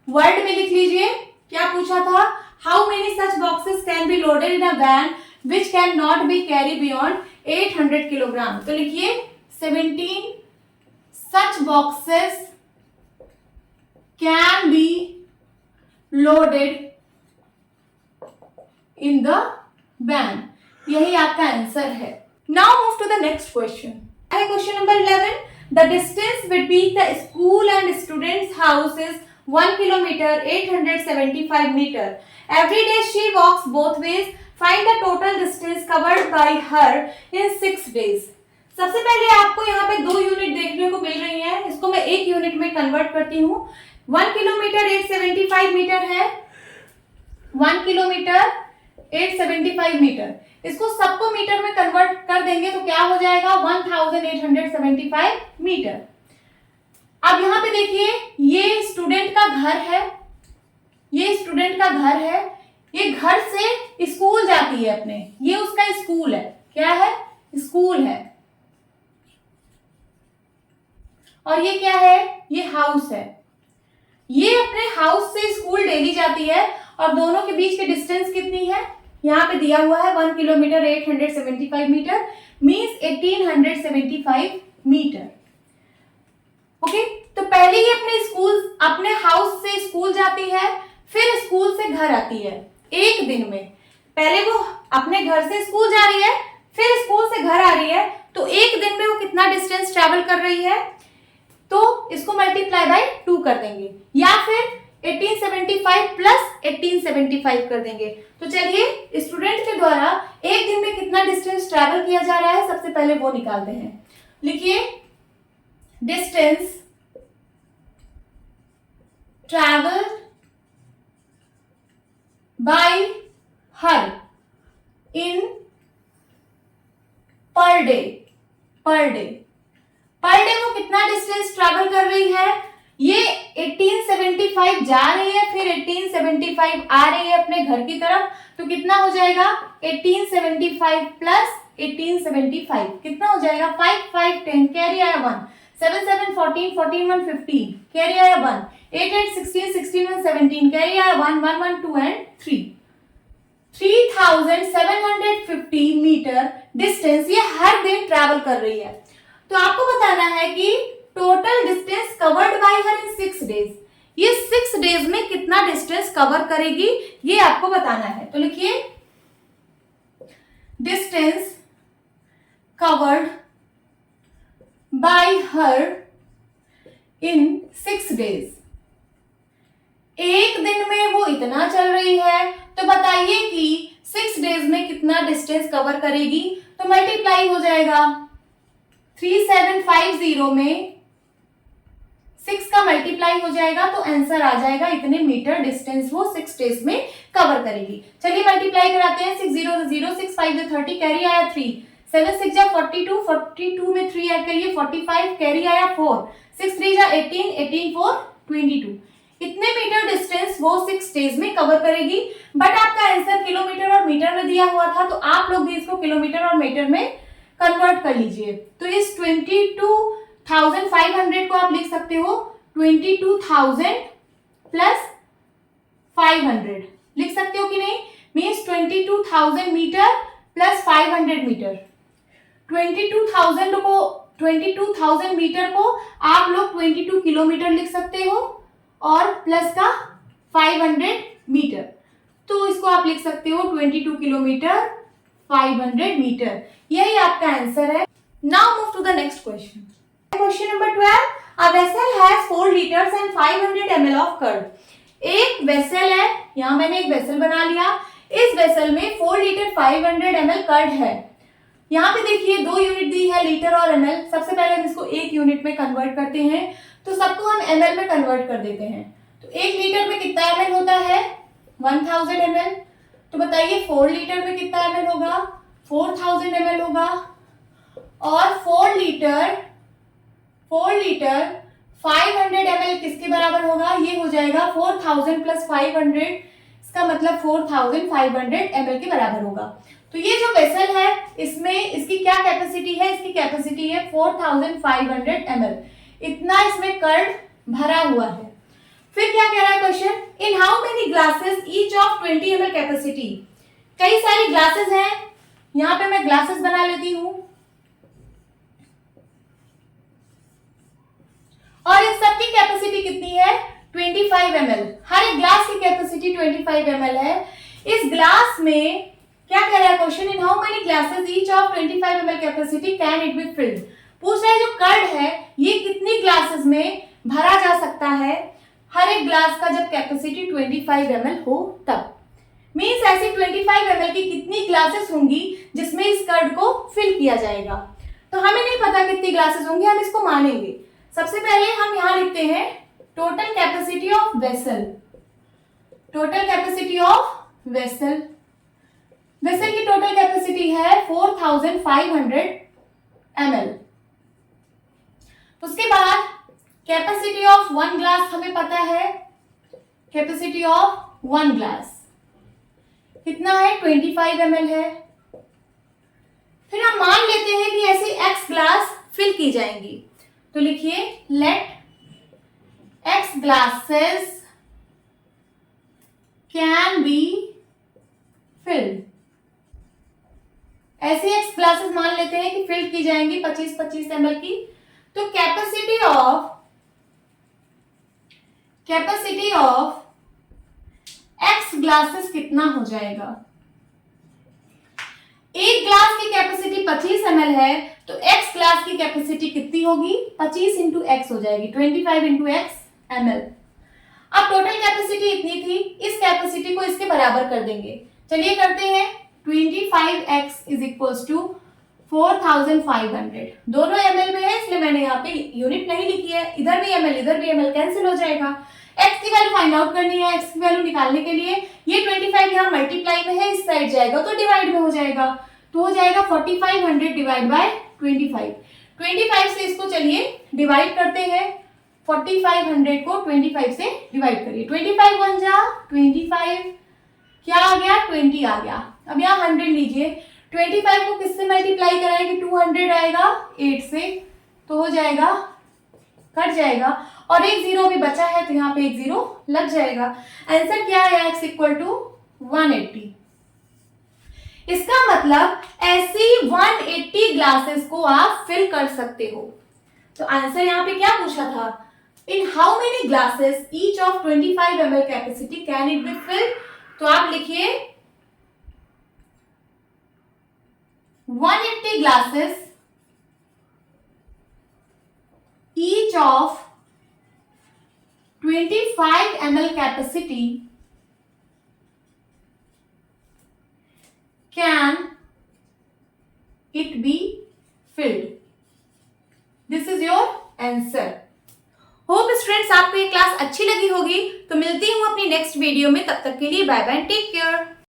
वर्ड में लिख लीजिए। क्या पूछा था, how many such boxes can be loaded in a van which can not be carry beyond 800 kilogram. तो लिखिए 17 such boxes can be loaded in the van। यही आपका आंसर है। Now move to the next question। Question number 11। The distance between the school and student's house is 1 kilometer 875 meter। Every day she walks both ways। Find the total distance covered by her in 6 days। सबसे पहले आपको यहाँ पे 2 यूनिट देखने को मिल रही है, इसको मैं 1 यूनिट में कन्वर्ट करती हूँ। 1 किलोमीटर 875 मीटर है, 1 किलोमीटर 875 मीटर, इसको सबको मीटर में कन्वर्ट कर देंगे तो क्या हो जाएगा 1875 मीटर। अब यहाँ पे देखिए ये स्टूडेंट का घर है, ये स्टूडेंट का घर है, ये घर से स्कूल जाती है अपने, ये उसका स्कूल है। क्या है, स्कूल है। और ये क्या है, ये हाउस है। ये अपने हाउस से स्कूल डेली जाती है और दोनों के बीच की डिस्टेंस कितनी है, यहाँ पे दिया हुआ है 1 kilometre 875 metre, means 1875 metre. Okay, तो पहले ही अपने हाउस से स्कूल जाती है, फिर स्कूल से घर आती है एक दिन में। पहले वो अपने घर से स्कूल जा रही है, फिर स्कूल से घर आ रही है, तो एक दिन में वो कितना डिस्टेंस ट्रेवल कर रही है, तो इसको मल्टीप्लाई बाय 2 कर देंगे, या फिर 1875 प्लस 1875 कर देंगे। तो चलिए स्टूडेंट के द्वारा एक दिन में कितना डिस्टेंस ट्रैवल किया जा रहा है, सबसे पहले वो निकालते हैं। लिखिए distance travel by her in per day वो कितना डिस्टेंस ट्रैवल कर रही है, ये 1875 जा रही है, फिर 1875 आ रही है अपने घर की तरफ, तो कितना हो जाएगा 1875 प्लस 1875 कितना हो जाएगा 5 5 10, कैरी आया 1, 7 7 14 14 1 15, कैरी आया 1, 8 8 16 16 1 17, कैरी आया 1 1 1 2 एंड 3, 3750 मीटर डिस्टेंस ये हर दिन ट्रैवल कर रही है। तो आपको बताना है कि total distance covered by her in 6 days, ये 6 डेज में कितना डिस्टेंस कवर करेगी ये आपको बताना है। तो लिखिए distance covered by her in 6 days एक दिन में वो इतना चल रही है, तो बताइए कि 6 डेज में कितना डिस्टेंस कवर करेगी। तो मल्टीप्लाई हो जाएगा 3750 में 6 का मल्टीप्लाई हो जाएगा, तो आंसर आ जाएगा इतने मीटर डिस्टेंस वो 6 डेज में कवर करेगी। चलिए मल्टीप्लाई कराते हैं। 6 0 0, 6 5 30, कैरी आया 3, 7 6 42, 42 में 3 ऐड करिए 45, कैरी आया 4, 6 3 18, 18 4 22। इतने मीटर डिस्टेंस वो 6 डेज में कवर करेगी। बट आपका आंसर किलोमीटर और मीटर में दिया हुआ था, तो आप लोग भी इसको किलोमीटर और मीटर में कन्वर्ट कर लीजिए। तो इस 22,500 को आप लिख सकते हो 22,000 प्लस 500, लिख सकते हो कि नहीं? Means 22,000 metre plus 500 metre. 22,000 metre को आप लोग 22 किलोमीटर लिख सकते हो और प्लस का 500 मीटर, तो इसको आप लिख सकते हो 22 किलोमीटर 500 मीटर। यही आपका आंसर है। Now move to the next question. Question number 12, a vessel has 4 litres and 500 ml of curd. एक वेसल है, यहां मैंने एक वेसल बना लिया। इस वेसल में 4 लीटर 500 ml कर्ड है। यहाँ पे देखिए 2 यूनिट दी है, लीटर और ml। सबसे पहले हम इसको एक यूनिट में कन्वर्ट करते हैं, तो सबको हम ml में कन्वर्ट कर देते हैं। तो 1 लीटर में कितना ml होता है? 1000 ml। तो बताइए 4 लीटर में कितना ml होगा? 4000 ml होगा। और 4 लीटर 500 ml किसके बराबर होगा? ये हो जाएगा 4000 प्लस 500, इसका मतलब 4500 ml के बराबर होगा। तो ये जो वेसल है, इसमें इसकी क्या कैपेसिटी है? इसकी कैपेसिटी है 4500 ml। इतना इसमें कर्ड भरा हुआ है। फिर क्या कह रहा है question? In how many glasses each of 20 ml capacity. कई सारी ग्लासेस हैं, यहां पे मैं ग्लासेस बना लेती हूं और इस सब की कैपेसिटी कितनी है? 25 ml। हर एक ग्लास की कैपेसिटी 25 ml है। इस ग्लास में क्या कह रहा है question? In how many glasses each of 25 ml capacity can it be filled. पूछ रहा है जो कर्ड है ये कितनी ग्लासेस में भरा जा सकता है, हर एक ग्लास का जब कैपेसिटी 25 ml हो तब। मीन्स ऐसी 25 ml की कितनी ग्लासेस होंगी जिसमें इस कर्ड को फिल किया जाएगा। तो हमें नहीं पता कितनी ग्लासेस होंगी, हम इसको मानेंगे। सबसे पहले हम यहां लिखते हैं total capacity of vessel. Total capacity of vessel, vessel की टोटल कैपेसिटी है 4500 ml। उसके बाद कैपेसिटी ऑफ 1 ग्लास हमें पता है, कैपेसिटी ऑफ 1 ग्लास कितना है? 25 ml है। फिर हम मान लेते हैं कि ऐसे x ग्लास फिल की जाएंगी, तो लिखिए let x glasses can be filled. ऐसे x ग्लासेस मान लेते हैं कि फिल की जाएंगी 25-25 ml की। तो कैपेसिटी ऑफ x ग्लासेस कितना हो जाएगा? एक ग्लास की कैपेसिटी 25 ml है, तो x ग्लास की कैपेसिटी कितनी होगी? 25 इंटू एक्स हो जाएगी, 25 इंटू एक्स ml। अब टोटल कैपेसिटी इतनी थी, इस कैपेसिटी को इसके बराबर कर देंगे। चलिए करते हैं। 25x is equals to 4500। दोनों ml में है, इसलिए मैंने यहाँ पे यूनिट नहीं लिखी है। इधर भी ml इधर भी ml, कैंसिल हो जाएगा। x की वैल्यू फाइंड आउट करनी है। x की वैल्यू निकालने के लिए ये 25 यहाँ मल्टीप्लाई में है, इस साइड जाएगा तो डिवाइड में हो जाएगा, तो हो जाएगा 4500 डिवाइड बाय 25। 25 से इसको चलिए डिवाइड करते हैं। 4500 को 25 से डिवाइड करिए। 25 1 जा 25, क्या आ गया? 20 आ गया। अब यहाँ 100 लीजिए। 25 को किससे मल्टीप्लाई कराएंगे? 200 आएगा 8 से, तो हो जाएगा, कट जाएगा और एक जीरो भी बचा है, तो यहाँ पे एक जीरो लग जाएगा। आंसर क्या है? x equal to 180। इसका मतलब ऐसी 180 ग्लासेस को आप फिल कर सकते हो। तो आंसर यहाँ पे क्या पूछा था? In how many glasses each of 25 ml capacity can it be filled. तो आप लिखिए 180 glasses each of 25 ml capacity can it be filled? This is your answer. Hope students आपको ये क्लास अच्छी लगी होगी। तो मिलती हूँ अपनी नेक्स्ट वीडियो में, तब तक के लिए बाय बाय, टेक केयर।